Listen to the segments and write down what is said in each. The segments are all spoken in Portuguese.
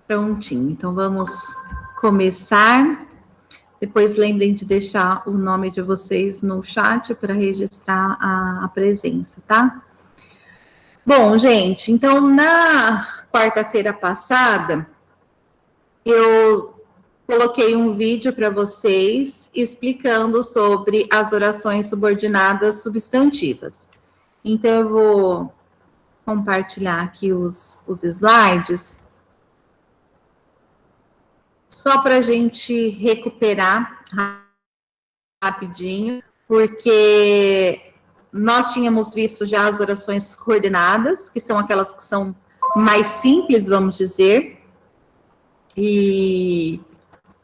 Prontinho, então vamos começar. Depois lembrem de deixar o nome de vocês no chat para registrar a presença, tá? Bom, gente, então na quarta-feira passada, eu coloquei um vídeo para vocês explicando sobre as orações subordinadas substantivas. Então, eu vou compartilhar aqui os slides, só para a gente recuperar rapidinho, porque nós tínhamos visto já as orações coordenadas, que são aquelas que são mais simples, vamos dizer, e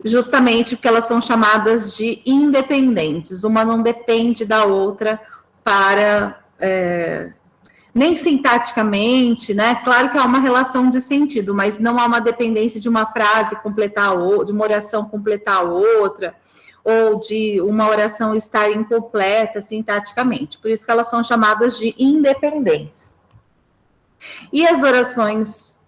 justamente porque elas são chamadas de independentes. Uma não depende da outra para... nem sintaticamente, né? Claro que há uma relação de sentido, mas não há uma dependência de uma frase completar a outra, de uma oração completar a outra, ou de uma oração estar incompleta sintaticamente. Por isso que elas são chamadas de independentes. E as orações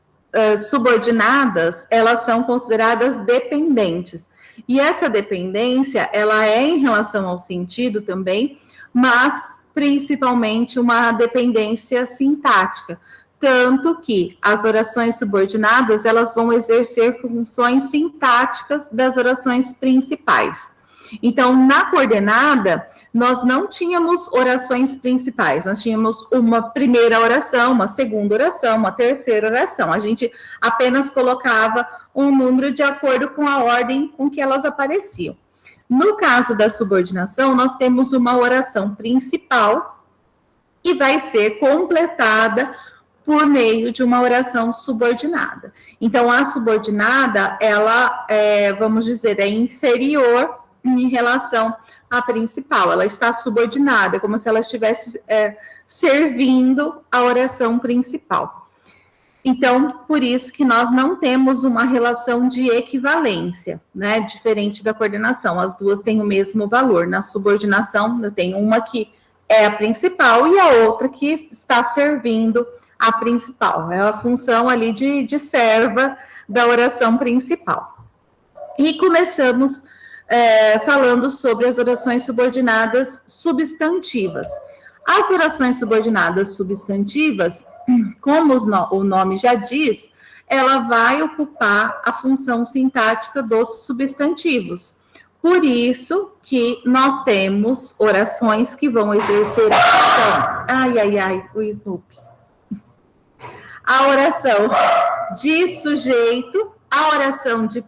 subordinadas, elas são consideradas dependentes. E essa dependência, ela é em relação ao sentido também, mas principalmente uma dependência sintática, tanto que as orações subordinadas, elas vão exercer funções sintáticas das orações principais. Então, na coordenada, nós não tínhamos orações principais, nós tínhamos uma primeira oração, uma segunda oração, uma terceira oração. A gente apenas colocava um número de acordo com a ordem com que elas apareciam. No caso da subordinação, nós temos uma oração principal que vai ser completada por meio de uma oração subordinada. Então, a subordinada, ela, vamos dizer, é inferior em relação à principal. Ela está subordinada, como se ela estivesse servindo a oração principal. Então, por isso que nós não temos uma relação de equivalência, né? Diferente da coordenação, as duas têm o mesmo valor. Na subordinação, eu tenho uma que é a principal e a outra que está servindo a principal. É a função ali de serva da oração principal. E começamos falando sobre as orações subordinadas substantivas. As orações subordinadas substantivas, como o nome já diz, ela vai ocupar a função sintática dos substantivos. Por isso que nós temos orações que vão exercer a função... o Snoopy. A oração de sujeito, a oração de...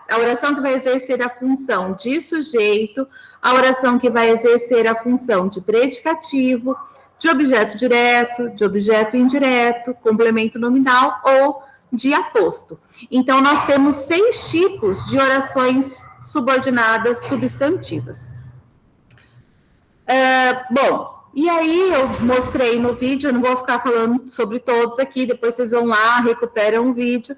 a oração que vai exercer a função de sujeito, a oração que vai exercer a função de predicativo, de objeto direto, de objeto indireto, complemento nominal ou de aposto. Então, nós temos 6 tipos de orações subordinadas substantivas. Bom, e aí eu mostrei no vídeo, eu não vou ficar falando sobre todos aqui, depois vocês vão lá, recuperam o vídeo,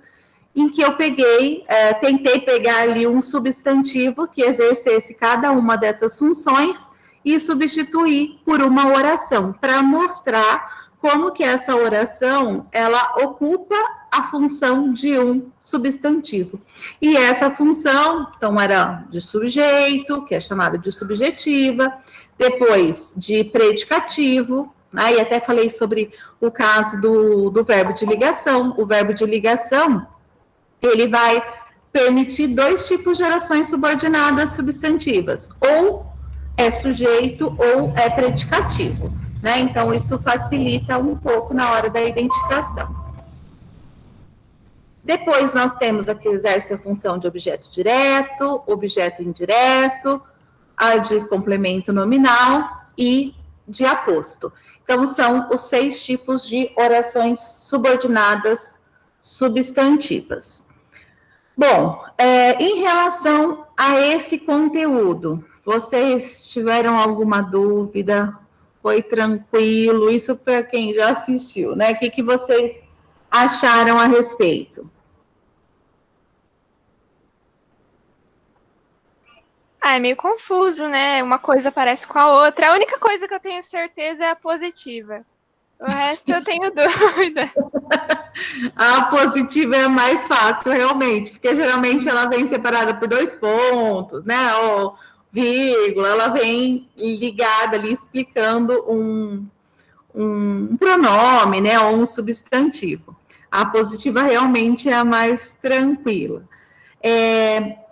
em que eu tentei pegar ali um substantivo que exercesse cada uma dessas funções e substituir por uma oração, para mostrar como que essa oração, ela ocupa a função de um substantivo. E essa função, então, era de sujeito, que é chamada de subjetiva, depois de predicativo, né, e até falei sobre o caso do verbo de ligação. O verbo de ligação, ele vai permitir 2 tipos de orações subordinadas substantivas, ou é sujeito ou é predicativo, né? Então, isso facilita um pouco na hora da identificação. Depois, nós temos a que exerce a função de objeto direto, objeto indireto, a de complemento nominal e de aposto. Então, são os 6 tipos de orações subordinadas substantivas. Bom, em relação a esse conteúdo, vocês tiveram alguma dúvida? Foi tranquilo? Isso para quem já assistiu, né? O que vocês acharam a respeito? É meio confuso, né? Uma coisa parece com a outra. A única coisa que eu tenho certeza é a positiva. O resto eu tenho dúvida. A positiva é mais fácil, realmente, porque geralmente ela vem separada por 2 pontos, né? Ou vírgula, ela vem ligada ali, explicando um pronome, né? Ou um substantivo. A positiva realmente é a mais tranquila.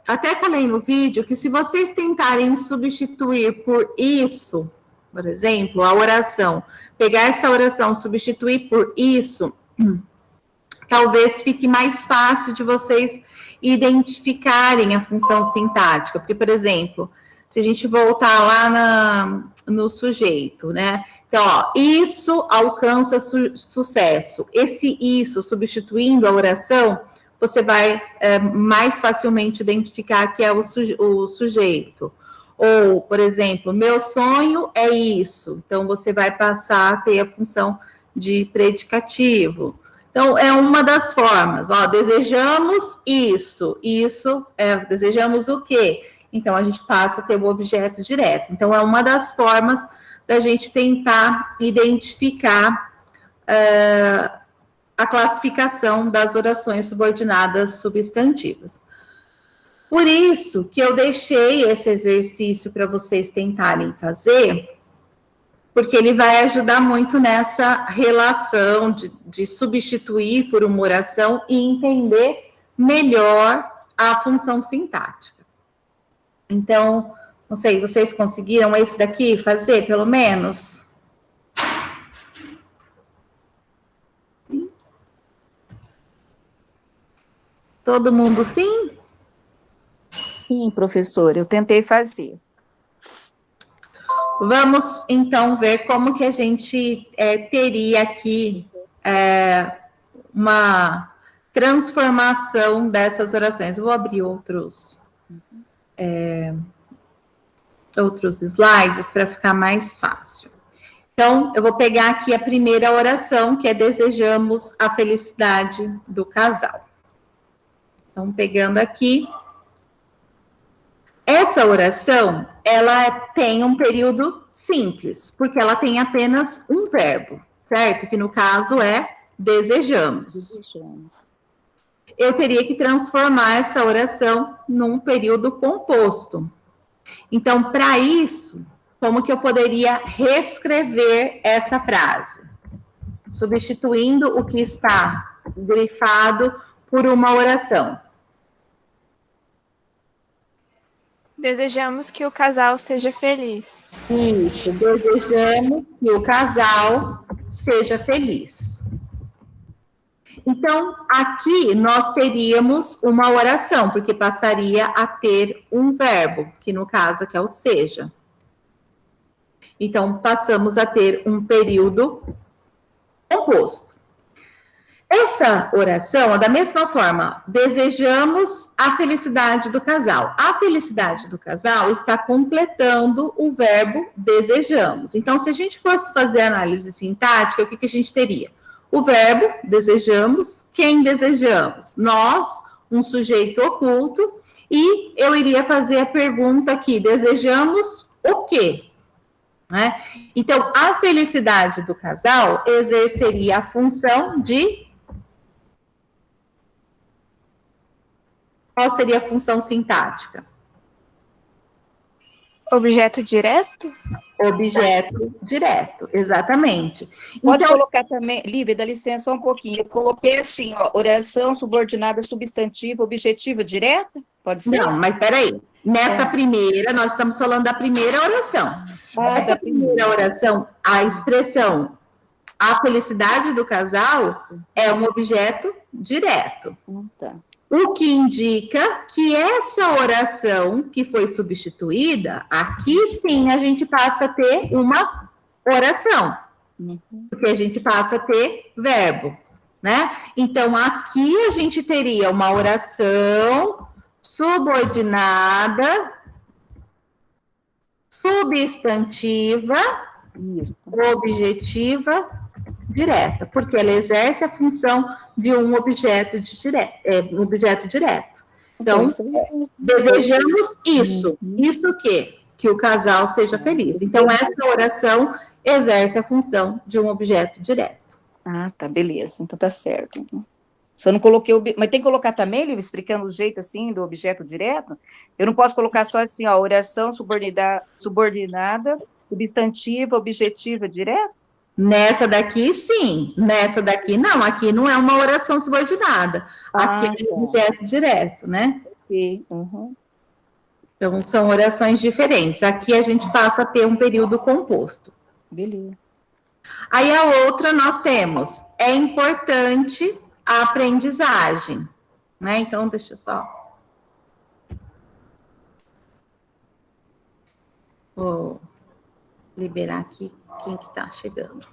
Até falei no vídeo que se vocês tentarem substituir por isso, por exemplo, a oração, pegar essa oração, substituir por isso, talvez fique mais fácil de vocês identificarem a função sintática. Porque, por exemplo, se a gente voltar lá no sujeito, né? Então, ó, isso alcança sucesso. Esse isso, substituindo a oração, você vai mais facilmente identificar que é o sujeito. Ou, por exemplo, meu sonho é isso. Então, você vai passar a ter a função de predicativo. Então, é uma das formas. Ó, desejamos isso. Isso, desejamos o quê? Então, a gente passa a ter o objeto direto. Então, é uma das formas da gente tentar identificar a classificação das orações subordinadas substantivas. Por isso que eu deixei esse exercício para vocês tentarem fazer, porque ele vai ajudar muito nessa relação de substituir por uma oração e entender melhor a função sintática. Então, não sei, vocês conseguiram esse daqui fazer, pelo menos? Todo mundo sim? Sim, professora, eu tentei fazer. Vamos, então, ver como que a gente teria aqui uma transformação dessas orações. Eu vou abrir outros slides para ficar mais fácil. Então, eu vou pegar aqui a primeira oração, que é desejamos a felicidade do casal. Então, pegando aqui, essa oração, ela tem um período simples, porque ela tem apenas um verbo, certo? Que no caso é desejamos. Desejamos. Eu teria que transformar essa oração num período composto. Então, para isso, como que eu poderia reescrever essa frase? Substituindo o que está grifado por uma oração. Desejamos que o casal seja feliz. Isso, desejamos que o casal seja feliz. Então, aqui nós teríamos uma oração, porque passaria a ter um verbo, que no caso aqui é o seja. Então, passamos a ter um período composto. Essa oração, da mesma forma, desejamos a felicidade do casal. A felicidade do casal está completando o verbo desejamos. Então, se a gente fosse fazer análise sintática, o que a gente teria? O verbo, desejamos, quem desejamos? Nós, um sujeito oculto, e eu iria fazer a pergunta aqui, desejamos o quê? Né? Então, a felicidade do casal exerceria a função de... Qual seria a função sintática? Objeto direto? Objeto direto, exatamente. Pode Então, colocar também, Lívia, dá licença um pouquinho. Eu coloquei assim, ó, oração subordinada substantiva objetiva direta? Pode ser? não, mas peraí. Nessa primeira, nós estamos falando da primeira oração. Essa primeira oração, a expressão a felicidade do casal é um objeto direto. Tá. O que indica que essa oração que foi substituída, aqui sim a gente passa a ter uma oração, porque a gente passa a ter verbo, né? Então, aqui a gente teria uma oração subordinada, substantiva, objetiva, direta, porque ela exerce a função de um objeto direto. Então, desejamos isso. Isso o quê? Que o casal seja feliz. Então, essa oração exerce a função de um objeto direto. Ah, tá, beleza. Então tá certo. Só não coloquei, mas tem que colocar também, Lívia, explicando o jeito, assim, do objeto direto? Eu não posso colocar só assim, ó, oração subordinada, substantiva, objetiva, direta? Nessa daqui, sim. Nessa daqui, não. Aqui não é uma oração subordinada. Aqui é um objeto direto, né? Ok. Uhum. Então, são orações diferentes. Aqui a gente passa a ter um período composto. Beleza. Aí a outra nós temos, é importante a aprendizagem, né? Então, deixa eu só... Vou liberar aqui quem que tá chegando.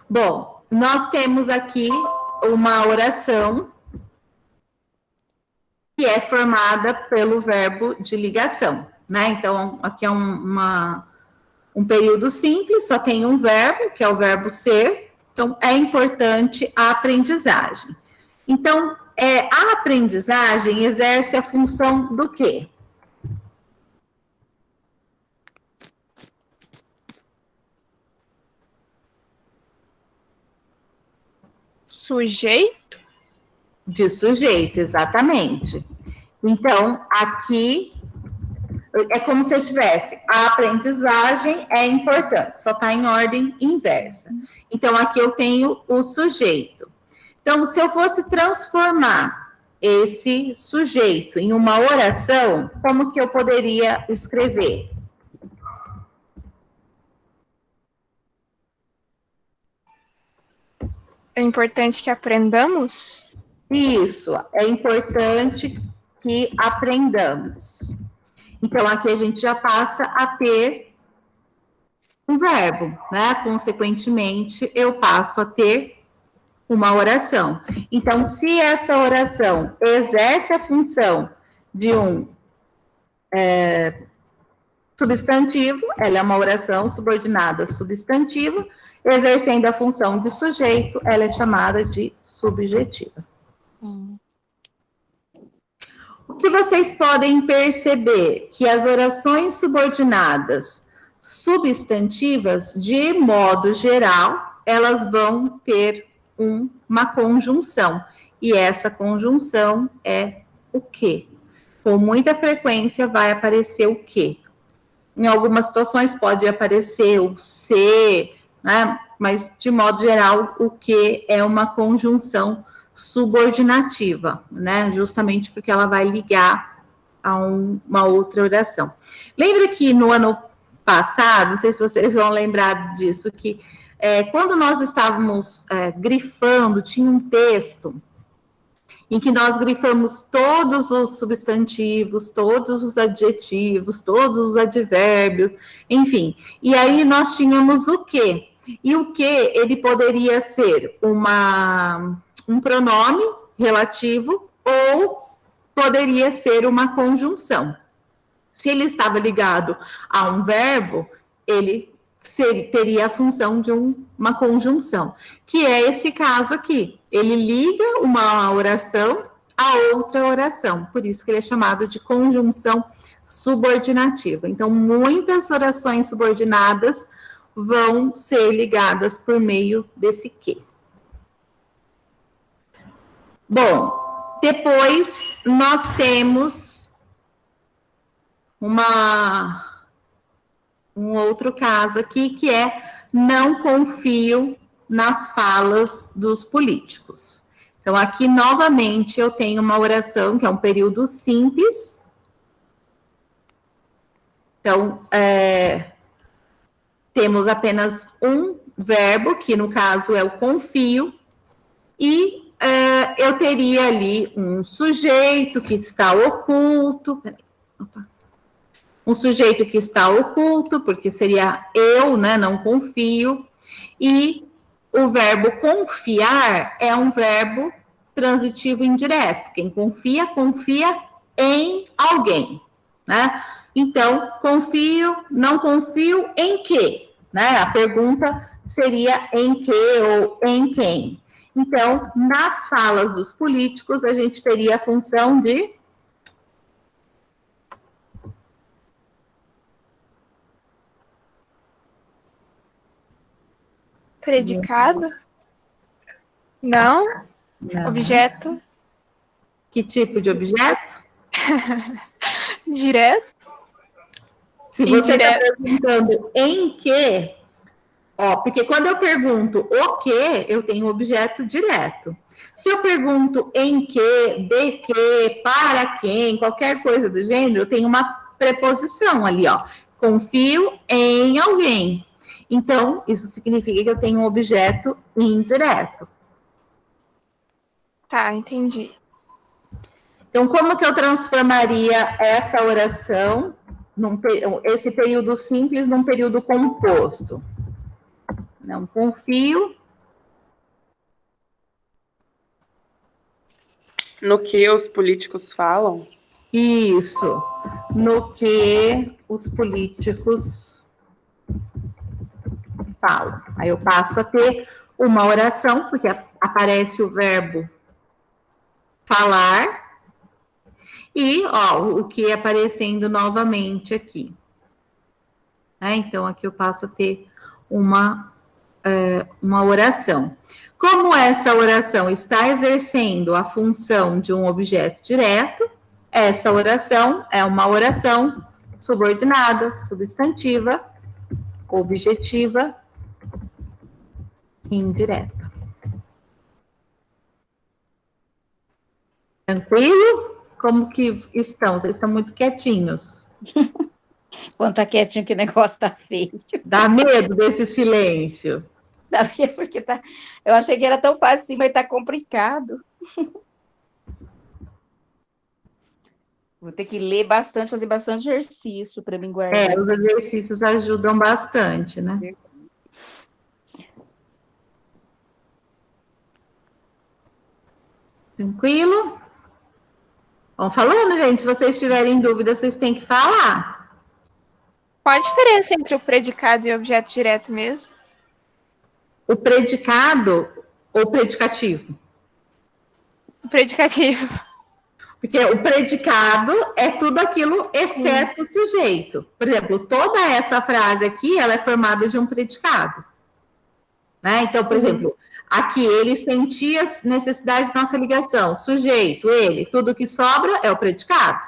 Bom, nós temos aqui uma oração que é formada pelo verbo de ligação, né? Então, aqui é um período simples, só tem um verbo, que é o verbo ser. Então, é importante a aprendizagem. Então, a aprendizagem exerce a função do quê? Sujeito? De sujeito, exatamente. Então, aqui é como se eu tivesse a aprendizagem é importante, só está em ordem inversa. Então, aqui eu tenho o sujeito. Então, se eu fosse transformar esse sujeito em uma oração, como que eu poderia escrever? É importante que aprendamos? Isso, é importante que aprendamos. Então, aqui a gente já passa a ter um verbo, né? Consequentemente, eu passo a ter uma oração. Então, se essa oração exerce a função de um substantivo, ela é uma oração subordinada substantivo, exercendo a função de sujeito, ela é chamada de subjetiva. O que vocês podem perceber que as orações subordinadas substantivas, de modo geral, elas vão ter uma conjunção. E essa conjunção é o quê? Com muita frequência vai aparecer o quê? Em algumas situações pode aparecer o se, né? Mas, de modo geral, o que é uma conjunção subordinativa, né? Justamente porque ela vai ligar a uma outra oração. Lembra que no ano passado, não sei se vocês vão lembrar disso, que quando nós estávamos grifando, tinha um texto em que nós grifamos todos os substantivos, todos os adjetivos, todos os advérbios, enfim. E aí nós tínhamos o quê? E o quê, ele poderia ser um pronome relativo ou poderia ser uma conjunção. Se ele estava ligado a um verbo, ele teria a função de uma conjunção, que é esse caso aqui. Ele liga uma oração a outra oração, por isso que ele é chamado de conjunção subordinativa. Então, muitas orações subordinadas vão ser ligadas por meio desse que. Bom, depois nós temos um outro caso aqui, que é não confio nas falas dos políticos. Então, aqui, novamente, eu tenho uma oração, que é um período simples. Então, temos apenas um verbo, que no caso é o confio, e eu teria ali um sujeito que está oculto. Peraí, opa. Um sujeito que está oculto, porque seria eu, né, não confio, e o verbo confiar é um verbo transitivo indireto. Quem confia, confia em alguém, né? Então, confio, não confio em quê? Né? A pergunta seria em que ou em quem. Então, nas falas dos políticos, a gente teria a função de Predicado? Não. Não. Objeto? Que tipo de objeto? Direto? Se você está Indireto. perguntando em que, ó, porque quando eu pergunto o que, eu tenho objeto direto. Se eu pergunto em que, de que, para quem, qualquer coisa do gênero, eu tenho uma preposição ali, ó. Confio em alguém. Então, isso significa que eu tenho um objeto indireto. Tá, entendi. Então, como que eu transformaria essa oração, esse período simples, num período composto? Não confio. No que os políticos falam? Isso. No que os políticos falam. Aí eu passo a ter uma oração, porque aparece o verbo falar. E, ó, o que aparecendo novamente aqui. Então, aqui eu passo a ter uma oração. Como essa oração está exercendo a função de um objeto direto, essa oração é uma oração subordinada, substantiva, objetiva, indireta. Tranquilo? Como que estão? Vocês estão muito quietinhos. Quando tá quietinho, que o negócio tá feio. Dá medo desse silêncio? Dá medo porque tá... Eu achei que era tão fácil assim, mas tá complicado. Vou ter que ler bastante, fazer bastante exercício para mim guardar. Os exercícios ajudam bastante, né? Tranquilo? Vão falando, gente. Se vocês tiverem dúvida, vocês têm que falar. Qual a diferença entre o predicado e o objeto direto mesmo? O predicado ou predicativo? O predicativo. Porque o predicado é tudo aquilo exceto o sujeito. Por exemplo, toda essa frase aqui, ela é formada de um predicado. Né? Então, por exemplo, aqui, ele sentia necessidade de nossa ligação. Sujeito, ele, tudo que sobra é o predicado.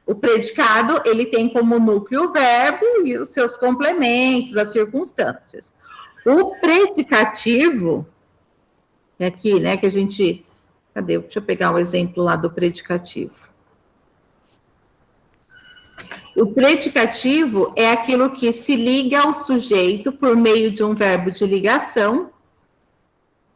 O predicado, ele tem como núcleo o verbo e os seus complementos, as circunstâncias. O predicativo, é aqui, né, que a gente... Cadê? Deixa eu pegar o exemplo lá do predicativo. O predicativo é aquilo que se liga ao sujeito por meio de um verbo de ligação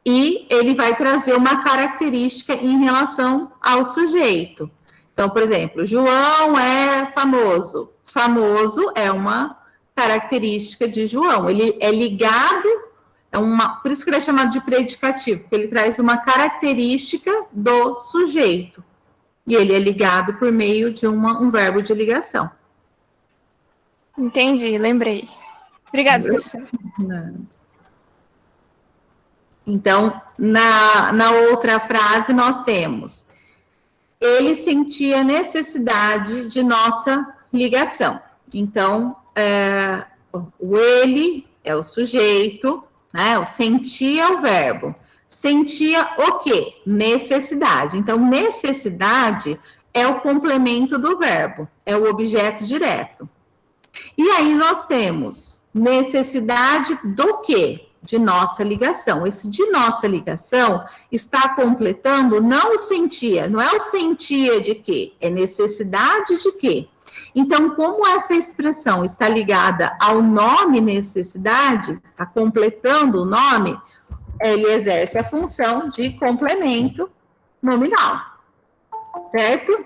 e ele vai trazer uma característica em relação ao sujeito. Então, por exemplo, João é famoso. Famoso é uma característica de João. Ele é ligado, por isso que ele é chamado de predicativo, porque ele traz uma característica do sujeito. E ele é ligado por meio de um verbo de ligação. Entendi, lembrei. Obrigada, professora. Então, na outra frase, nós temos: ele sentia necessidade de nossa ligação. Então, o ele é o sujeito, né? O sentia é o verbo. Sentia o quê? Necessidade. Então, necessidade é o complemento do verbo, é o objeto direto. E aí nós temos necessidade do quê? De nossa ligação. Esse de nossa ligação está completando não o sentia, não é o sentia de quê? É necessidade de quê? Então, como essa expressão está ligada ao nome necessidade, está completando o nome, ele exerce a função de complemento nominal, certo?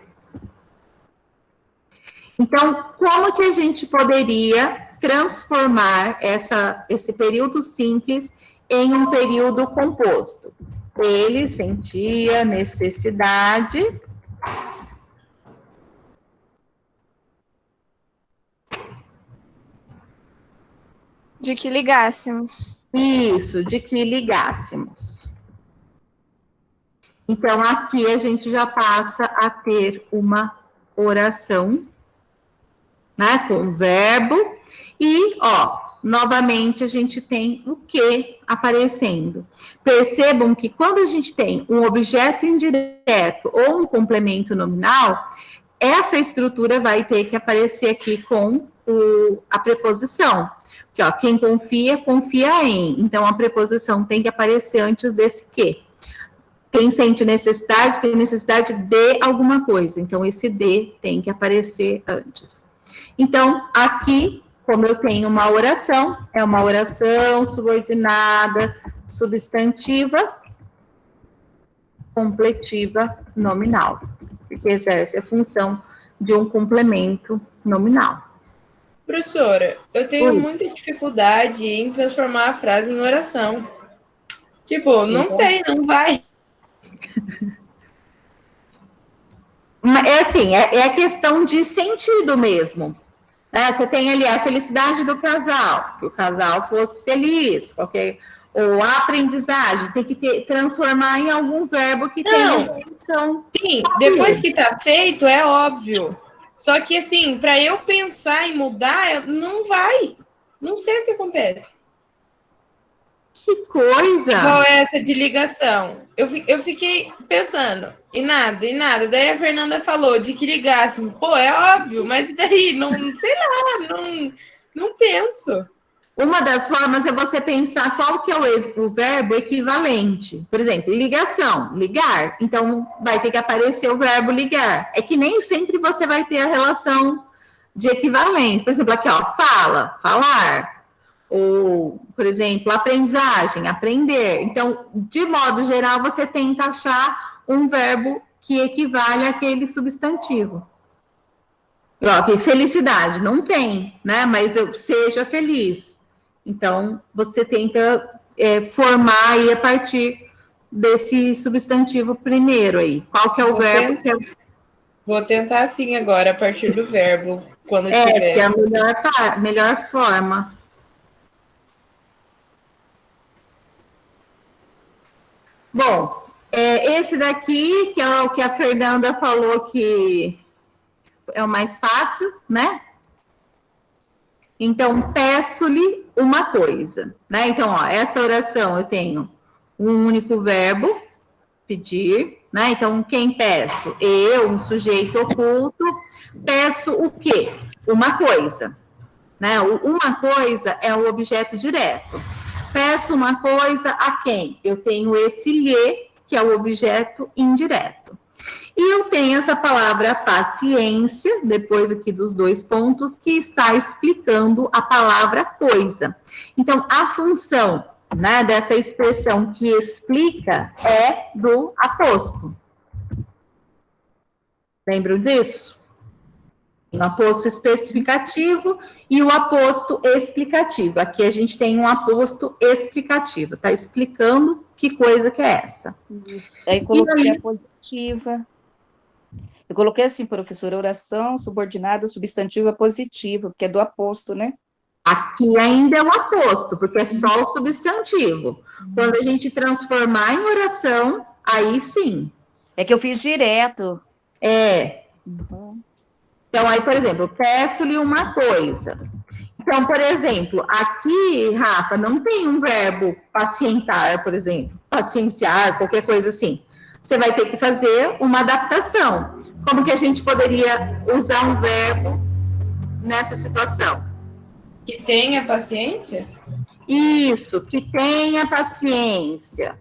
Então, como que a gente poderia transformar esse período simples em um período composto? Ele sentia necessidade de que ligássemos. Isso, de que ligássemos. Então, aqui a gente já passa a ter uma oração, né, com verbo, e, ó, novamente a gente tem o que aparecendo. Percebam que quando a gente tem um objeto indireto ou um complemento nominal, essa estrutura vai ter que aparecer aqui com a preposição. Porque, ó, quem confia, confia em. Então, a preposição tem que aparecer antes desse que. Quem sente necessidade, tem necessidade de alguma coisa. Então, esse de tem que aparecer antes. Então, aqui, como eu tenho uma oração, é uma oração subordinada, substantiva, completiva, nominal. Porque exerce a função de um complemento nominal. Professora, eu tenho Oi. muita dificuldade em transformar a frase em oração. Tipo, não sei, não vai. É assim, é a questão de sentido mesmo. Você tem ali a felicidade do casal, que o casal fosse feliz, ou a aprendizagem, tem que transformar em algum verbo que tenha função. Sim, depois que tá feito, é óbvio. Só que, assim, para eu pensar em mudar, não vai. Não sei o que acontece. Que coisa! Igual essa de ligação. Eu fiquei pensando, e nada. Daí a Fernanda falou de que ligasse. Pô, é óbvio, mas e daí? Não, sei lá, não penso. Uma das formas é você pensar qual que é o verbo equivalente. Por exemplo, ligação, ligar. Então, vai ter que aparecer o verbo ligar. É que nem sempre você vai ter a relação de equivalente. Por exemplo, aqui, ó, fala, falar. Ou, por exemplo, aprendizagem, aprender. Então, de modo geral, você tenta achar um verbo que equivale àquele substantivo. Ó, felicidade, não tem, né? Mas eu seja feliz. Então, você tenta formar aí a partir desse substantivo primeiro aí. Qual que é o verbo? Vou tentar assim agora, a partir do verbo, quando que tiver. É a melhor forma. Bom, esse daqui, que é o que a Fernanda falou que é o mais fácil, né? Então, peço-lhe uma coisa, né? Então, ó, essa oração eu tenho um único verbo, pedir, né? Então, quem peço? Eu, um sujeito oculto, peço o quê? Uma coisa, né? Uma coisa é o objeto direto. Peço uma coisa a quem? Eu tenho esse lhe, que é o objeto indireto. E eu tenho essa palavra paciência, depois aqui dos dois pontos, que está explicando a palavra coisa. Então, a função, né, dessa expressão que explica é do aposto. Lembram disso? O aposto especificativo e o aposto explicativo. Aqui a gente tem um aposto explicativo, está explicando que coisa que é essa. Isso. Aí coloquei a positiva. Eu coloquei assim, professora, oração subordinada substantiva positiva, porque é do aposto, né? Aqui ainda é o aposto, porque é só o substantivo. Quando a gente transformar em oração, aí sim. É que eu fiz direto. Então, aí, por exemplo, peço-lhe uma coisa. Então, por exemplo, aqui, Rafa, não tem um verbo pacientar, por exemplo, pacienciar, qualquer coisa assim. Você vai ter que fazer uma adaptação. Como que a gente poderia usar um verbo nessa situação? Que tenha paciência? Isso, que tenha paciência.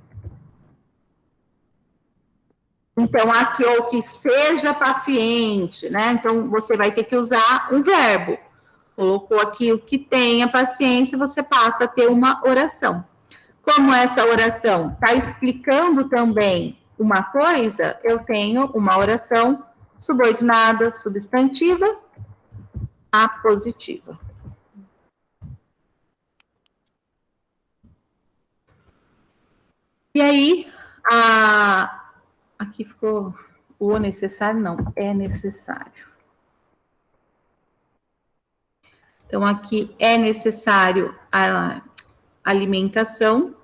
Então, aqui, ou que seja paciente, né? Então, você vai ter que usar um verbo. Colocou aqui o que tenha paciência, você passa a ter uma oração. Como essa oração está explicando também uma coisa, eu tenho uma oração subordinada, substantiva, apositiva. E aí, aqui ficou o necessário, não, é necessário. Então, aqui é necessário a alimentação.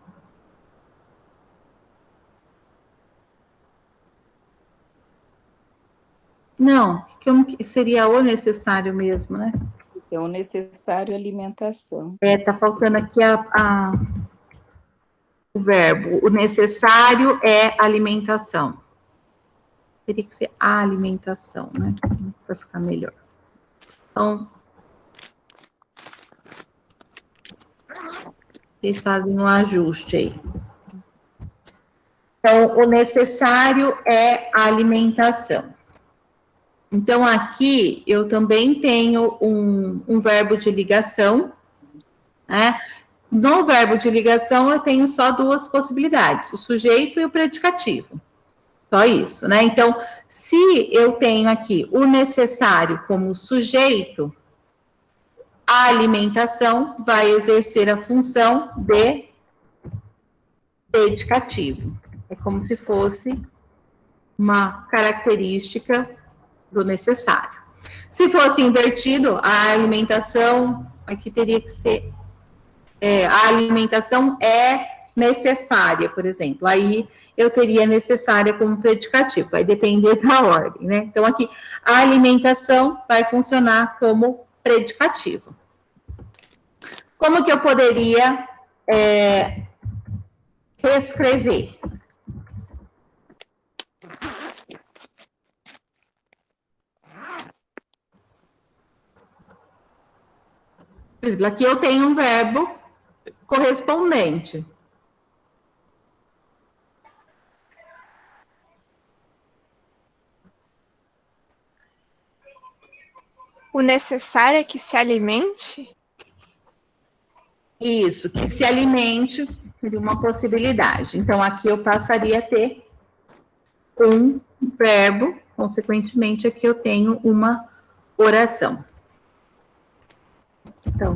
Não, seria o necessário mesmo, né? É o necessário alimentação. Tá faltando aqui o verbo. O necessário é alimentação. Teria que ser a alimentação, né? Para ficar melhor. Então, vocês fazem um ajuste aí. Então, o necessário é a alimentação. Então, aqui eu também tenho um verbo de ligação, né? No verbo de ligação, eu tenho só duas possibilidades, o sujeito e o predicativo. Só isso, né? Então, se eu tenho aqui o necessário como sujeito, a alimentação vai exercer a função de predicativo. É como se fosse uma característica do necessário. Se fosse invertido, a alimentação, aqui teria que ser, a alimentação é necessária, por exemplo. Aí eu teria necessária como predicativo, vai depender da ordem, né? Então, aqui, a alimentação vai funcionar como predicativo. Como que eu poderia reescrever? Por exemplo, aqui eu tenho um verbo correspondente. O necessário é que se alimente? Isso, que se alimente seria uma possibilidade. Então, aqui eu passaria a ter um verbo, consequentemente, aqui eu tenho uma oração. Então,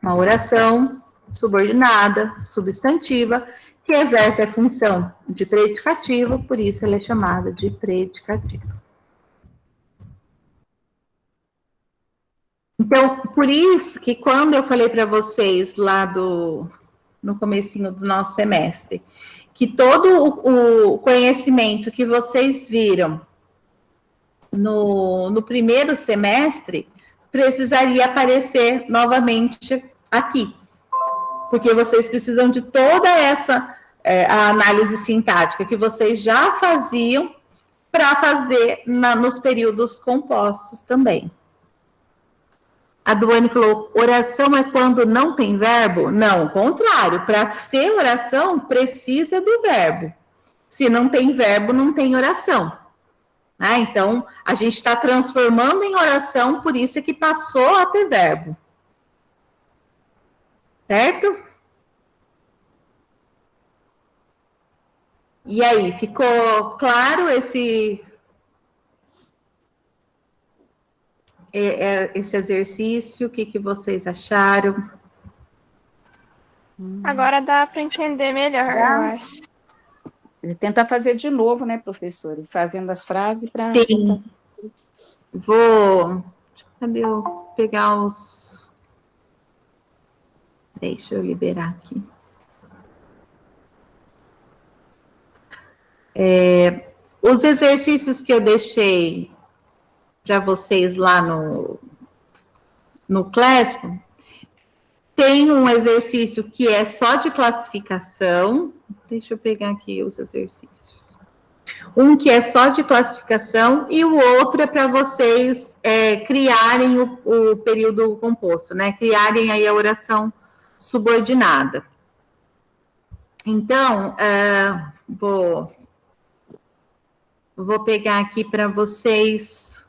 uma oração subordinada, substantiva, que exerce a função de predicativo, por isso ela é chamada de predicativo. Então, por isso que quando eu falei para vocês lá no comecinho do nosso semestre, que todo o conhecimento que vocês viram no primeiro semestre precisaria aparecer novamente aqui, porque vocês precisam de toda essa a análise sintática que vocês já faziam para fazer nos períodos compostos também. A Duane falou, oração é quando não tem verbo? Não, o contrário. Para ser oração, precisa do verbo. Se não tem verbo, não tem oração. Né? Então, a gente está transformando em oração, por isso é que passou a ter verbo. Certo? E aí, ficou claro esse exercício? O que vocês acharam? Agora dá para entender melhor, eu acho. Tentar fazer de novo, né, professora? Fazendo as frases para... Sim. Cadê eu pegar os... Deixa eu liberar aqui. Os exercícios que eu deixei para vocês lá no Classroom, tem um exercício que é só de classificação. Deixa eu pegar aqui os exercícios. Um que é só de classificação e o outro é para vocês criarem o período composto, né? Criarem aí a oração subordinada. Então, vou pegar aqui para vocês.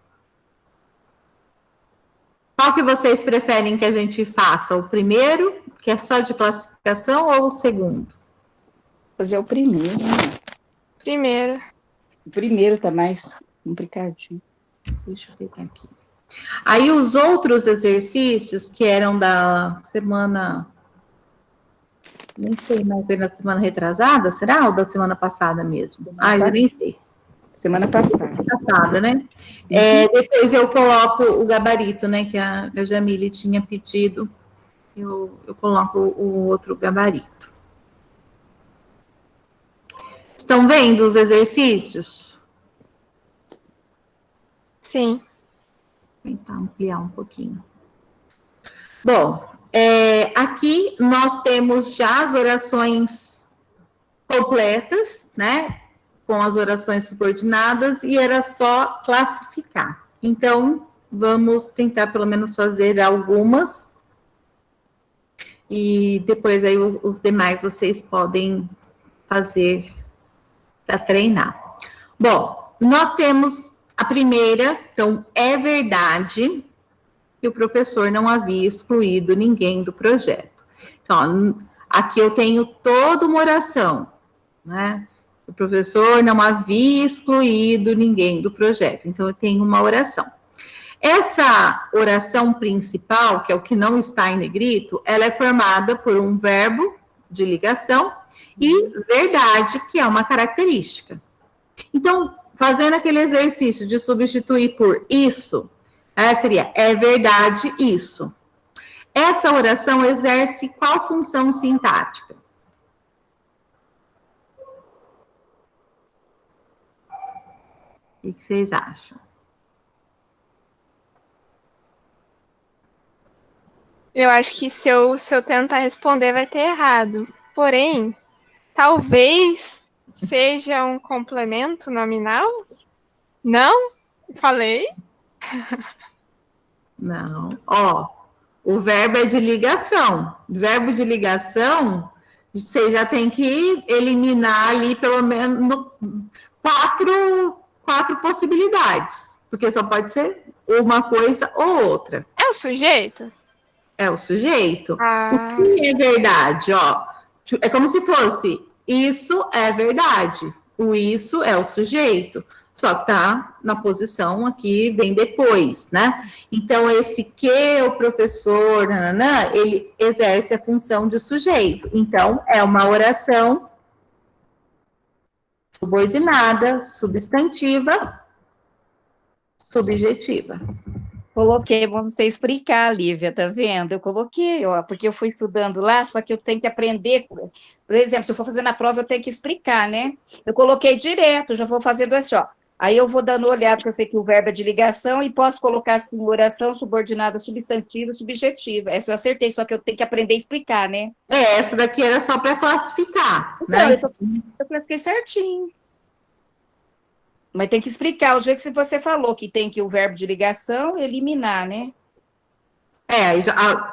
Qual que vocês preferem que a gente faça? O primeiro, que é só de classificação, ou o segundo? Fazer o primeiro. Né? Primeiro. O primeiro tá mais complicadinho. Deixa eu pegar aqui. Aí os outros exercícios que eram da semana... Nem sei, mas foi na semana retrasada, será? Ou da semana passada mesmo? Eu nem sei. Semana passada. Passada, né? Depois eu coloco o gabarito, né? Que a Jamile tinha pedido. Eu coloco o outro gabarito. Estão vendo os exercícios? Sim. tentar ampliar um pouquinho. Bom, aqui nós temos já as orações completas, né? Com as orações subordinadas, e era só classificar. Então, vamos tentar pelo menos fazer algumas. E depois aí os demais vocês podem fazer para treinar. Bom, nós temos a primeira, então, é verdade que o professor não havia excluído ninguém do projeto. Então, aqui eu tenho toda uma oração, né? O professor não havia excluído ninguém do projeto. Então, eu tenho uma oração. Essa oração principal, que é o que não está em negrito, ela é formada por um verbo de ligação e verdade, que é uma característica. Então, fazendo aquele exercício de substituir por isso, seria, é verdade isso. Essa oração exerce qual função sintática? O que vocês acham? Eu acho que se eu tentar responder vai ter errado. Porém, talvez seja um complemento nominal? Não? Falei? Não. Ó, o verbo é de ligação. Verbo de ligação, você já tem que eliminar ali pelo menos quatro possibilidades, porque só pode ser uma coisa ou outra. É o sujeito? É o sujeito. Ah. O que é verdade? Ó, é como se fosse isso é verdade. O isso é o sujeito. Só que tá na posição aqui, vem depois, né? Então, esse que o professor, nananã, ele exerce a função de sujeito. Então, é uma oração subordinada, substantiva, subjetiva. Coloquei, vamos você explicar, Lívia, tá vendo? Eu coloquei, ó, porque eu fui estudando lá, só que eu tenho que aprender. Por exemplo, se eu for fazer na prova, eu tenho que explicar, né? Eu coloquei direto, já vou fazendo assim, ó. Aí eu vou dando olhada, porque eu sei que o verbo é de ligação, e posso colocar assim, oração subordinada, substantiva, subjetiva. Essa eu acertei, só que eu tenho que aprender a explicar, né? Essa daqui era só para classificar, Então, né? eu classifiquei certinho. Mas tem que explicar, o jeito que você falou, que tem que o verbo de ligação eliminar, né?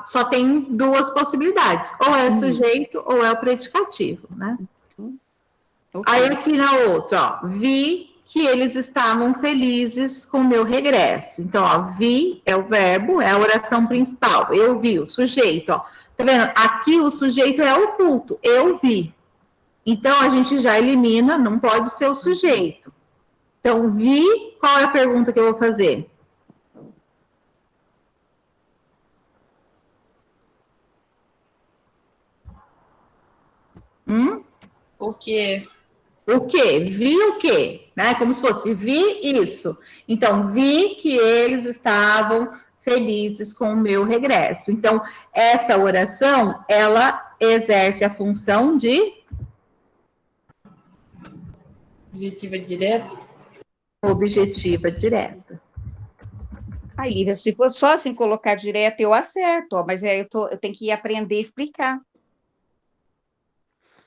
Só tem duas possibilidades, ou é sujeito ou é o predicativo, né? Okay. Aí aqui na outra, ó, vi que eles estavam felizes com o meu regresso. Então, ó, vi é o verbo, é a oração principal. Eu vi, o sujeito, ó. Tá vendo? Aqui o sujeito é oculto, eu vi. Então, a gente já elimina, não pode ser o sujeito. Então, vi, qual é a pergunta que eu vou fazer? O quê? O quê? Vi o quê? Né? Como se fosse, vi isso. Então, vi que eles estavam felizes com o meu regresso. Então, essa oração, ela exerce a função de... Objetiva direta? Objetiva direta. Aí, Lívia, se for só assim colocar direto, eu acerto, ó, mas eu tenho que aprender a explicar.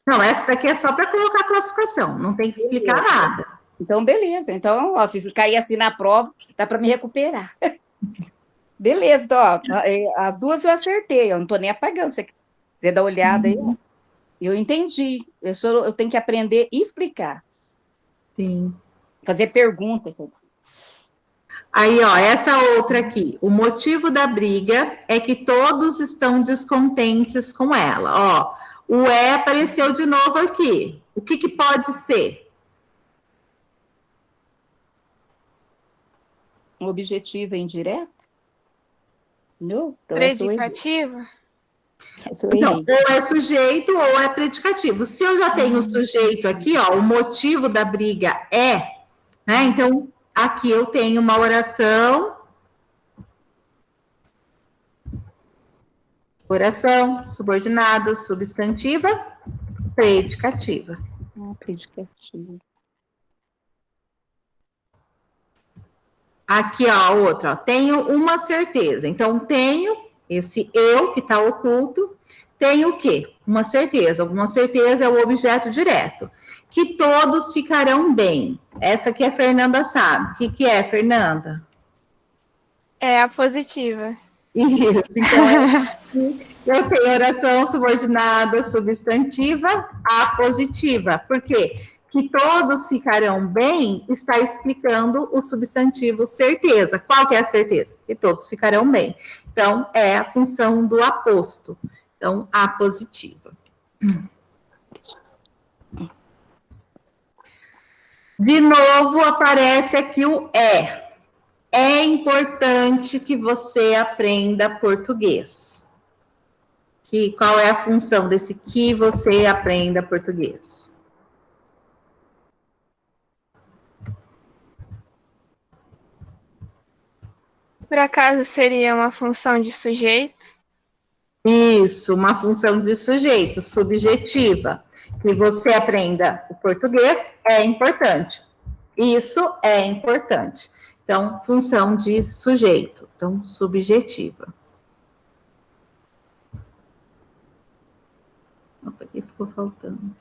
Não, essa daqui é só para colocar a classificação, não tem que explicar nada. Então, beleza. Então, ó, se cair assim na prova, dá para me recuperar. Beleza, então, ó, as duas eu acertei, eu não estou nem apagando. Se você quiser dar uma olhada aí, ó, eu entendi. Eu tenho que aprender a explicar. Sim. Fazer perguntas. Aí, ó, essa outra aqui. O motivo da briga é que todos estão descontentes com ela. Ó, o apareceu de novo aqui. O que pode ser? Um objetivo indireto? Não? Então, predicativo? Então, ou é sujeito ou é predicativo. Se eu já tenho o sujeito aqui, ó, o motivo da briga é, né? Então, aqui eu tenho uma oração. Oração subordinada, substantiva, predicativa. Predicativa. Aqui, ó, a outra, ó, tenho uma certeza. Então, tenho esse eu que está oculto, tenho o quê? Uma certeza. Uma certeza é o objeto direto. Que todos ficarão bem. Essa aqui a Fernanda sabe. O que é, Fernanda? É a positiva. Isso, então eu tenho oração subordinada substantiva apositiva. Por quê? Que todos ficarão bem está explicando o substantivo certeza. Qual que é a certeza? Que todos ficarão bem. Então, é a função do aposto. Então, apositiva. De novo, aparece aqui o é. É importante que você aprenda português. Qual é a função desse que você aprenda português? Por acaso seria uma função de sujeito? Isso, uma função de sujeito, subjetiva. Que você aprenda o português é importante. Isso é importante. Então, função de sujeito, então, subjetiva. Opa, aqui ficou faltando.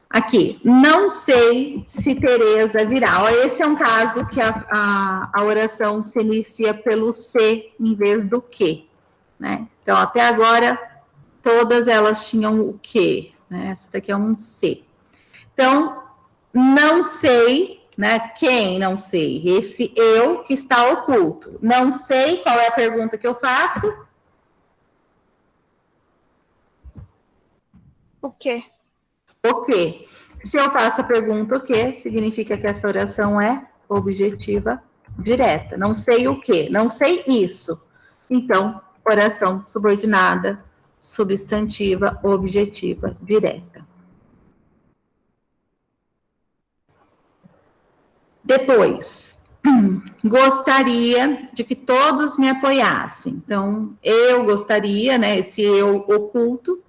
Aqui, não sei se Tereza virá. Ó, esse é um caso que a oração se inicia pelo se em vez do que, né? Então, até agora, todas elas tinham o que, né? Essa daqui é um se. Então, não sei, né? Quem não sei? Esse eu que está oculto. Não sei qual é a pergunta que eu faço. O quê? O quê? Se eu faço a pergunta o quê, significa que essa oração é objetiva direta. Não sei o quê, não sei isso. Então, oração subordinada, substantiva, objetiva, direta. Depois, gostaria de que todos me apoiassem. Então, eu gostaria, né? Esse eu oculto.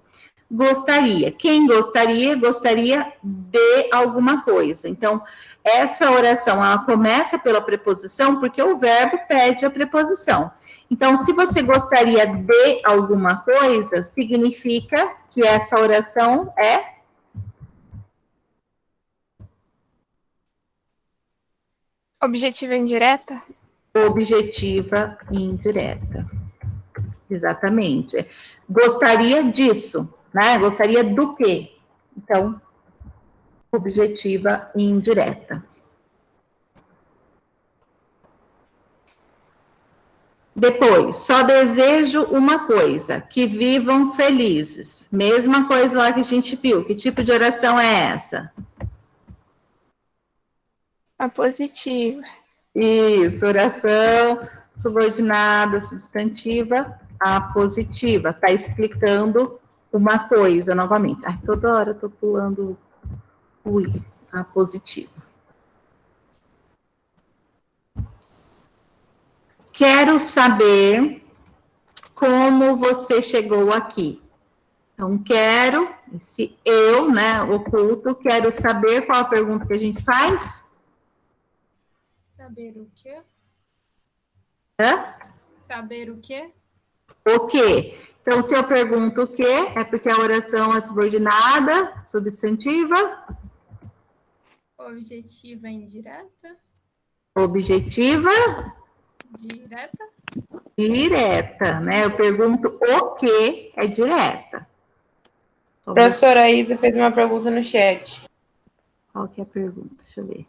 Gostaria. Quem gostaria? Gostaria de alguma coisa. Então, essa oração, ela começa pela preposição, porque o verbo pede a preposição. Então, se você gostaria de alguma coisa, significa que essa oração é Objetiva indireta? objetiva indireta. Exatamente. Gostaria disso. Né? Gostaria do quê? Então, objetiva indireta. Depois, só desejo uma coisa, que vivam felizes. Mesma coisa lá que a gente viu. Que tipo de oração é essa? A positiva. Isso, oração subordinada, substantiva, a positiva. Está explicando uma coisa novamente. Ai, toda hora eu tô pulando a positiva. Quero saber como você chegou aqui. Então, quero, esse eu, né, oculto, quero saber qual a pergunta que a gente faz? Saber o quê? Hã? Saber o quê? O quê? Então, se eu pergunto o quê, é porque a oração é subordinada, substantiva, Objetiva indireta? objetiva, Direta? direta, né? Eu pergunto o quê, é direta. A professora Isa fez uma pergunta no chat. Qual que é a pergunta? Deixa eu ver.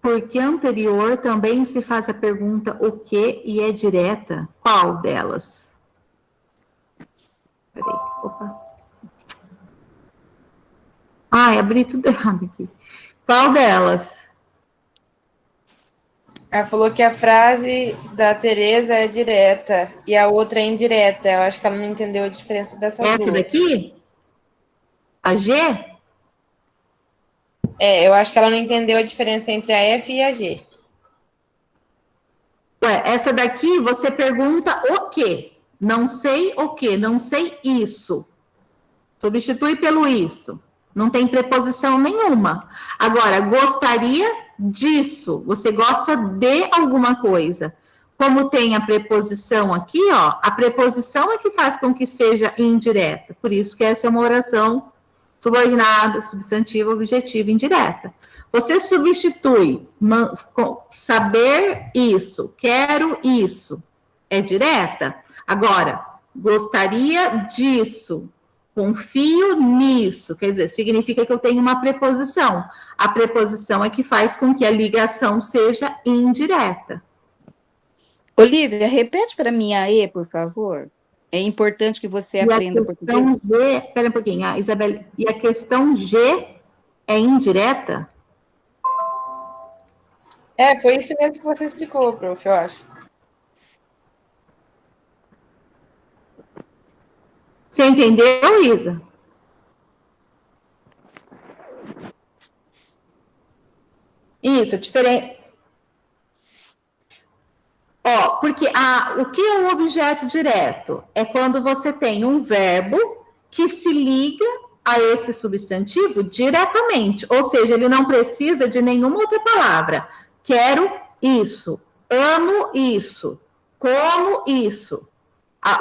Porque anterior também se faz a pergunta o que e é direta. Qual delas? Peraí, opa. Ai, abri tudo errado aqui. Qual delas? Ela falou que a frase da Tereza é direta e a outra é indireta. Eu acho que ela não entendeu a diferença dessas Essa duas. daqui? A G? É, eu acho que ela não entendeu a diferença entre a F e a G. Ué, essa daqui você pergunta o quê? Não sei o quê, não sei isso. Substitui pelo isso. Não tem preposição nenhuma. Agora, gostaria disso. Você gosta de alguma coisa. Como tem a preposição aqui, ó, a preposição é que faz com que seja indireta. Por isso que essa é uma oração subordinada, substantiva, objetiva, indireta. Você substitui saber isso, quero isso, é direta. Agora, gostaria disso, confio nisso, quer dizer, significa que eu tenho uma preposição. A preposição é que faz com que a ligação seja indireta. Olivia, repete para mim a E, por favor. É importante que você aprenda português. Espera um pouquinho, Isabel. E a questão G é indireta? Foi isso mesmo que você explicou, prof, eu acho. Você entendeu, Isa? Isso, diferente. Ó, porque o que é um objeto direto? É quando você tem um verbo que se liga a esse substantivo diretamente, ou seja, ele não precisa de nenhuma outra palavra. Quero isso, amo isso, como isso.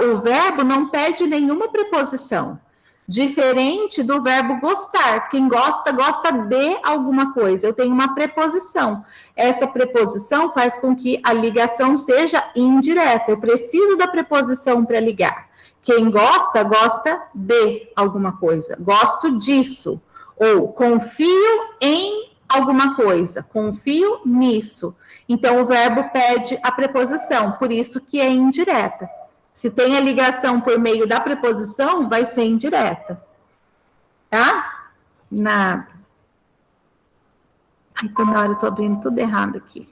O verbo não pede nenhuma preposição, diferente do verbo gostar. Quem gosta, gosta de alguma coisa. Eu tenho uma preposição. Essa preposição faz com que a ligação seja indireta. Eu preciso da preposição para ligar. Quem gosta, gosta de alguma coisa. Gosto disso. Ou confio em alguma coisa. Confio nisso. Então, o verbo pede a preposição, por isso que é indireta. Se tem a ligação por meio da preposição, vai ser indireta. Tá? Nada. Ai, toda hora eu tô abrindo tudo errado aqui.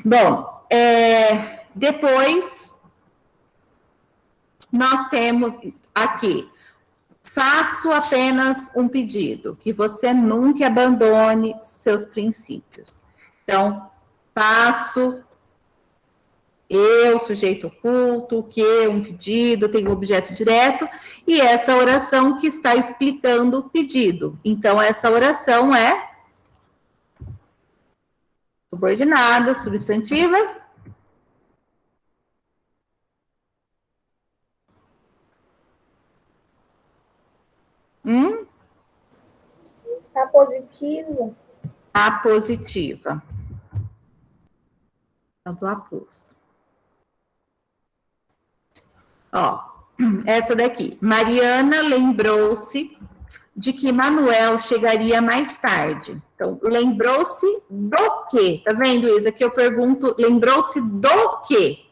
Bom, depois nós temos aqui, faço apenas um pedido, que você nunca abandone seus princípios. Então, faço eu, sujeito oculto, o que, um pedido, tem um objeto direto, e essa oração que está explicando o pedido. Então, essa oração é subordinada, substantiva. Apositiva. Apositiva. Do aposto. Ó, essa daqui. Mariana lembrou-se de que Manuel chegaria mais tarde. Então, lembrou-se do quê? Tá vendo, Isa? Aqui eu pergunto, lembrou-se do quê?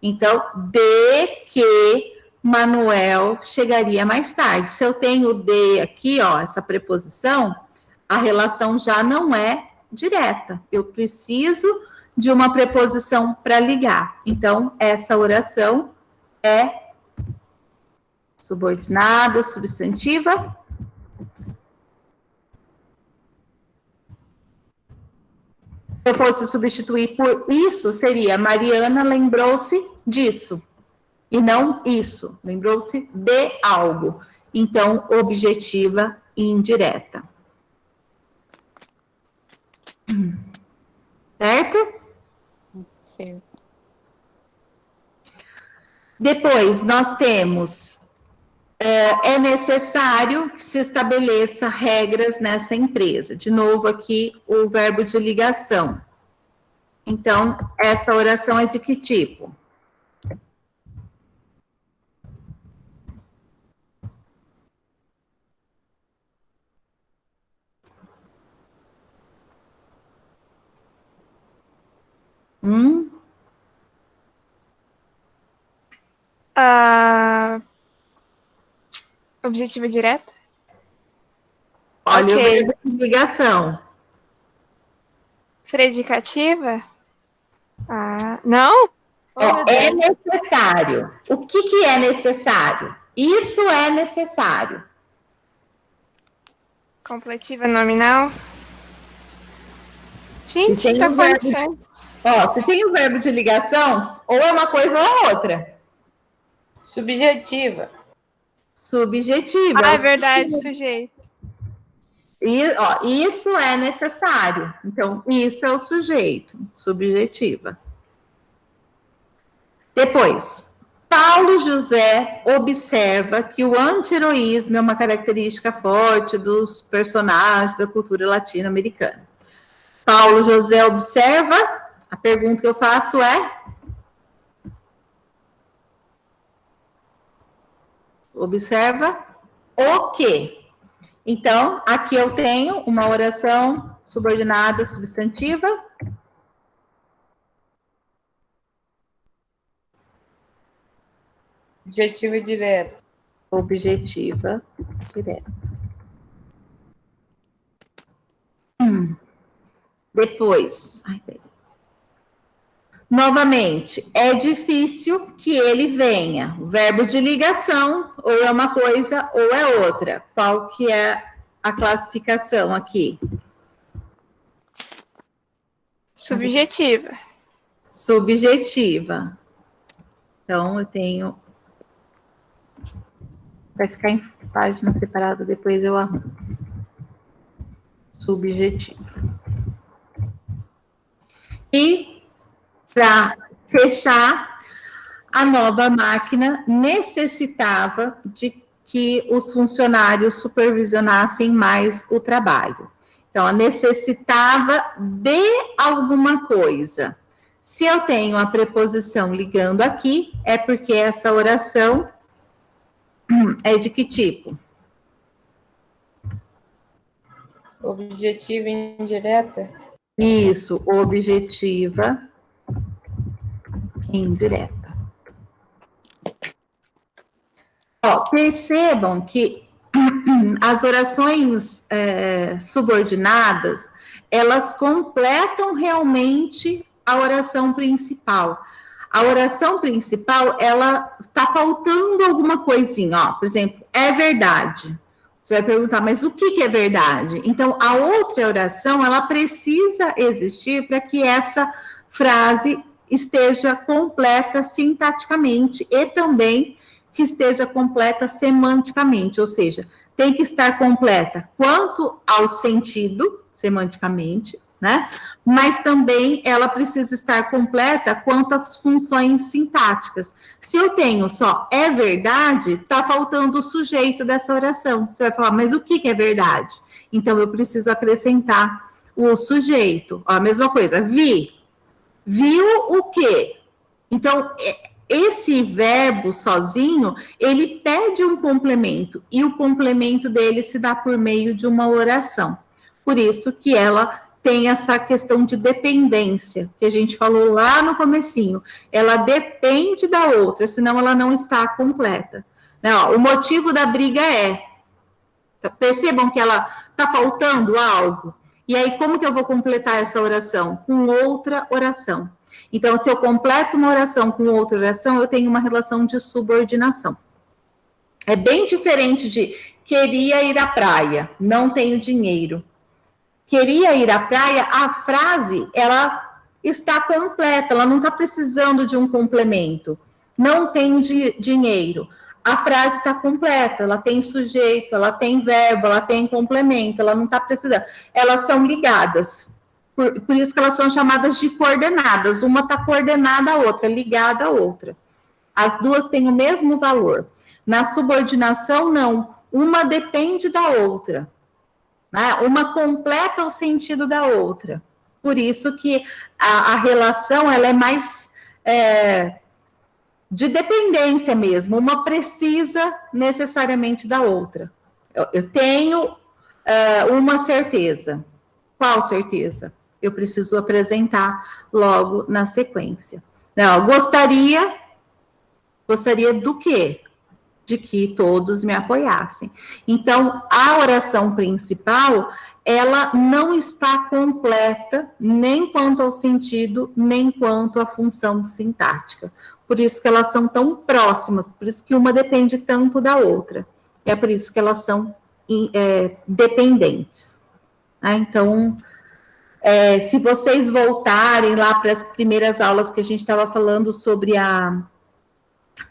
Então, de que Manuel chegaria mais tarde. Se eu tenho de aqui, ó, essa preposição, a relação já não é direta. Eu preciso de uma preposição para ligar. Então, essa oração é subordinada, substantiva. Se eu fosse substituir por isso, seria Mariana lembrou-se disso. E não isso. Lembrou-se de algo. Então, objetiva e indireta. Certo? Certo. Depois, nós temos, é necessário que se estabeleça regras nessa empresa. De novo, aqui, o verbo de ligação. Então, essa oração é de que tipo? Objetiva direta? Olha, Ok. o verbo de ligação. Predicativa? Não? Oh, meu É Deus. necessário. O que é necessário? Isso é necessário. Completiva nominal? Gente, Tem o que tá um verbo de- acontecendo? Ó, se tem o verbo de ligação, ou é uma coisa ou é outra. Subjetiva. Subjetiva. Ah, é verdade, sujeito. E, ó, isso é necessário. Então, isso é o sujeito, subjetiva. Depois, Paulo José observa que o anti-heroísmo é uma característica forte dos personagens da cultura latino-americana. Paulo José observa, a pergunta que eu faço é: observa o quê? Então, aqui eu tenho uma oração subordinada substantiva. Objetivo direto. Objetiva direta. Depois, novamente, é difícil que ele venha. O verbo de ligação, ou é uma coisa ou é outra. Qual que é a classificação aqui? Subjetiva. Subjetiva. Então, eu tenho... Vai ficar em página separada, depois eu arrumo. Subjetiva. E, para fechar, a nova máquina necessitava de que os funcionários supervisionassem mais o trabalho. Então, ela necessitava de alguma coisa. Se eu tenho a preposição ligando aqui, é porque essa oração é de que tipo? Objetiva indireta. Isso, objetiva indireta. Ó, percebam que as orações subordinadas, elas completam realmente a oração principal. A oração principal, ela está faltando alguma coisinha, ó. Por exemplo, é verdade. Você vai perguntar, mas o que é verdade? Então, a outra oração, ela precisa existir para que essa frase esteja completa sintaticamente e também que esteja completa semanticamente, ou seja, tem que estar completa quanto ao sentido, semanticamente, né? Mas também ela precisa estar completa quanto às funções sintáticas. Se eu tenho só é verdade, está faltando o sujeito dessa oração. Você vai falar, mas o que é verdade? Então, eu preciso acrescentar o sujeito. Ó, a mesma coisa, vi. Viu o quê? Então, esse verbo sozinho, ele pede um complemento, e o complemento dele se dá por meio de uma oração. Por isso que ela tem essa questão de dependência, que a gente falou lá no comecinho. Ela depende da outra, senão ela não está completa. Não, o motivo da briga é... Percebam que ela está faltando algo? E aí, como que eu vou completar essa oração? Com outra oração. Então, se eu completo uma oração com outra oração, eu tenho uma relação de subordinação. É bem diferente de queria ir à praia, não tenho dinheiro. Queria ir à praia, a frase, ela está completa, ela não está precisando de um complemento. Não tenho dinheiro. A frase está completa, ela tem sujeito, ela tem verbo, ela tem complemento, ela não está precisando. Elas são ligadas. Por isso que elas são chamadas de coordenadas. Uma está coordenada à outra, ligada à outra. As duas têm o mesmo valor. Na subordinação, não. Uma depende da outra. Né? Uma completa o sentido da outra. Por isso que a relação ela é mais de dependência mesmo. Uma precisa necessariamente da outra. Eu tenho uma certeza. Qual certeza? Eu preciso apresentar logo na sequência. Não, gostaria do quê? De que todos me apoiassem. Então, a oração principal, ela não está completa, nem quanto ao sentido, nem quanto à função sintática. Por isso que elas são tão próximas, por isso que uma depende tanto da outra. É por isso que elas são dependentes. Então, se vocês voltarem lá para as primeiras aulas que a gente estava falando sobre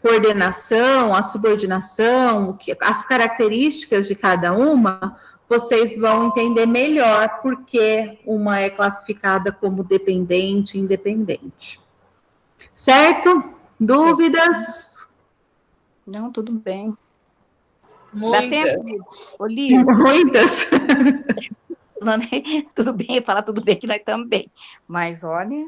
coordenação, a subordinação, as características de cada uma, vocês vão entender melhor por que uma é classificada como dependente e independente. Certo? Dúvidas? Não, tudo bem. Dá Muitas. tempo, Olívia? Muitas. Tudo bem, falar tudo bem que nós também. Mas, olha,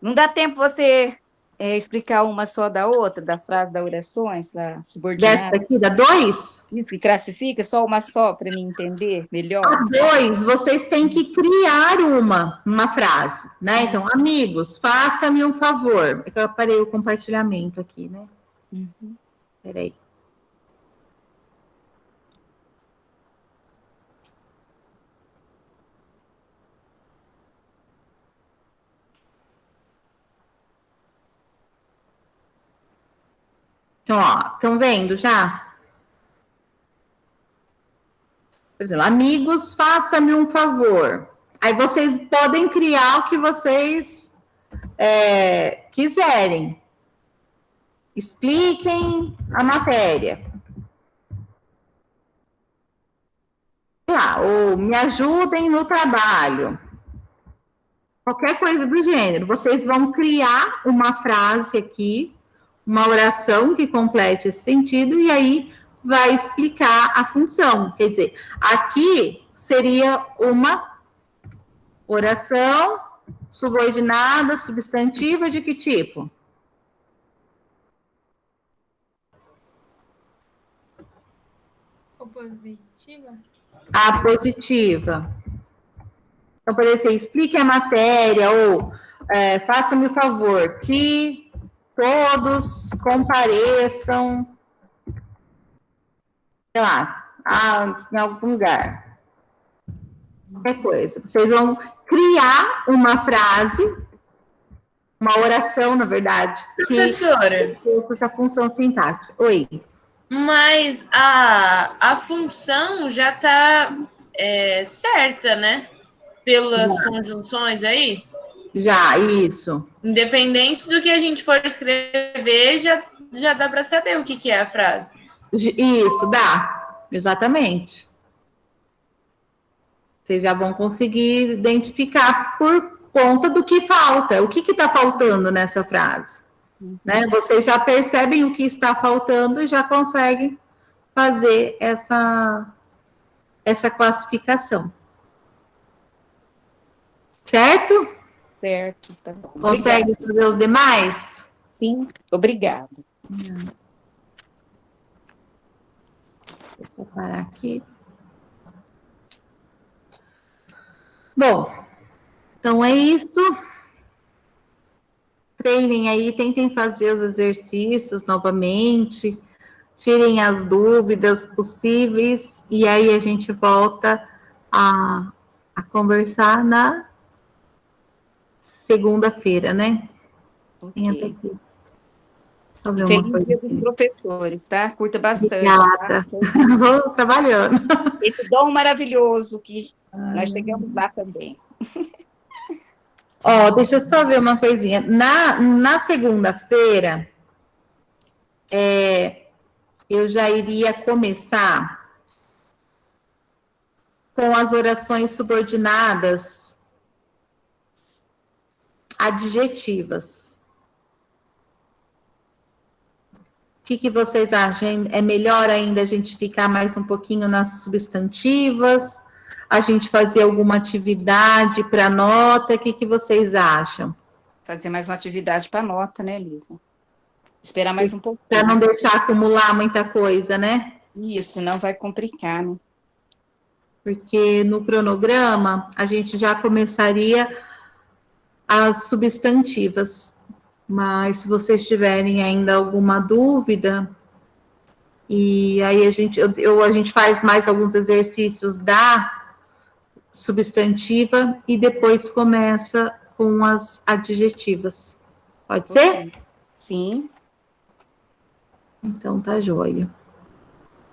não dá tempo você explicar uma só da outra, das frases das orações, da subordinada? Dessa aqui, da 2? Isso, que classifica só uma só, para mim entender melhor. A 2, vocês têm que criar uma frase, né? Então, amigos, faça-me um favor. É que eu parei o compartilhamento aqui, né? Uhum. Peraí. Então, ó, estão vendo já? Por exemplo, amigos, faça-me um favor. Aí vocês podem criar o que vocês quiserem. Expliquem a matéria. Ou me ajudem no trabalho. Qualquer coisa do gênero. Vocês vão criar uma frase aqui, uma oração que complete esse sentido, e aí vai explicar a função. Quer dizer, aqui seria uma oração subordinada, substantiva, de que tipo? Opositiva? A positiva. Então, por exemplo, explique a matéria, ou faça-me o favor, que todos compareçam, sei lá, em algum lugar. Qualquer coisa. Vocês vão criar uma frase, uma oração, na verdade, Professora, que tem essa função sintática. Oi. mas a função já está certa, né? Pelas conjunções aí. Já, isso. Independente do que a gente for escrever, já dá para saber o que é a frase. Isso, dá. Exatamente. Vocês já vão conseguir identificar por conta do que falta. O que está faltando nessa frase? Né? Vocês já percebem o que está faltando e já conseguem fazer essa classificação. Certo? Certo. Tá bom. Consegue fazer os demais? Sim, obrigada. Deixa eu parar aqui. Bom, então é isso. Treinem aí, tentem fazer os exercícios novamente, tirem as dúvidas possíveis, e aí a gente volta a conversar na segunda-feira, né? Tem até Okay. aqui. Só ver uma Feliz coisa dia dos aqui. professores, tá? Curta bastante. Obrigada. Tá? Vou trabalhando. Esse dom maravilhoso que nós chegamos lá também. Ó, deixa eu só ver uma coisinha. Na segunda-feira, eu já iria começar com as orações subordinadas adjetivas. O que vocês acham? É melhor ainda a gente ficar mais um pouquinho nas substantivas? A gente fazer alguma atividade para nota? O que vocês acham? Fazer mais uma atividade para nota, né, Lisa? Esperar mais um pouquinho. Para não deixar acumular muita coisa, né? Isso, não vai complicar, né? Porque no cronograma a gente já começaria as substantivas. Mas se vocês tiverem ainda alguma dúvida, e aí a gente faz mais alguns exercícios da substantiva e depois começa com as adjetivas. Pode ser? Sim. Então tá joia.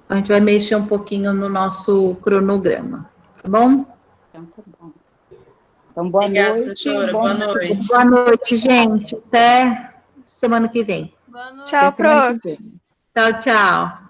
A gente vai mexer um pouquinho no nosso cronograma, tá bom? Então tá bom. Então, boa Obrigada, noite. professora. Boa noite. Boa noite, gente. Até semana que vem. Boa noite. Tchau, Até semana Pro. que vem. Tchau, tchau.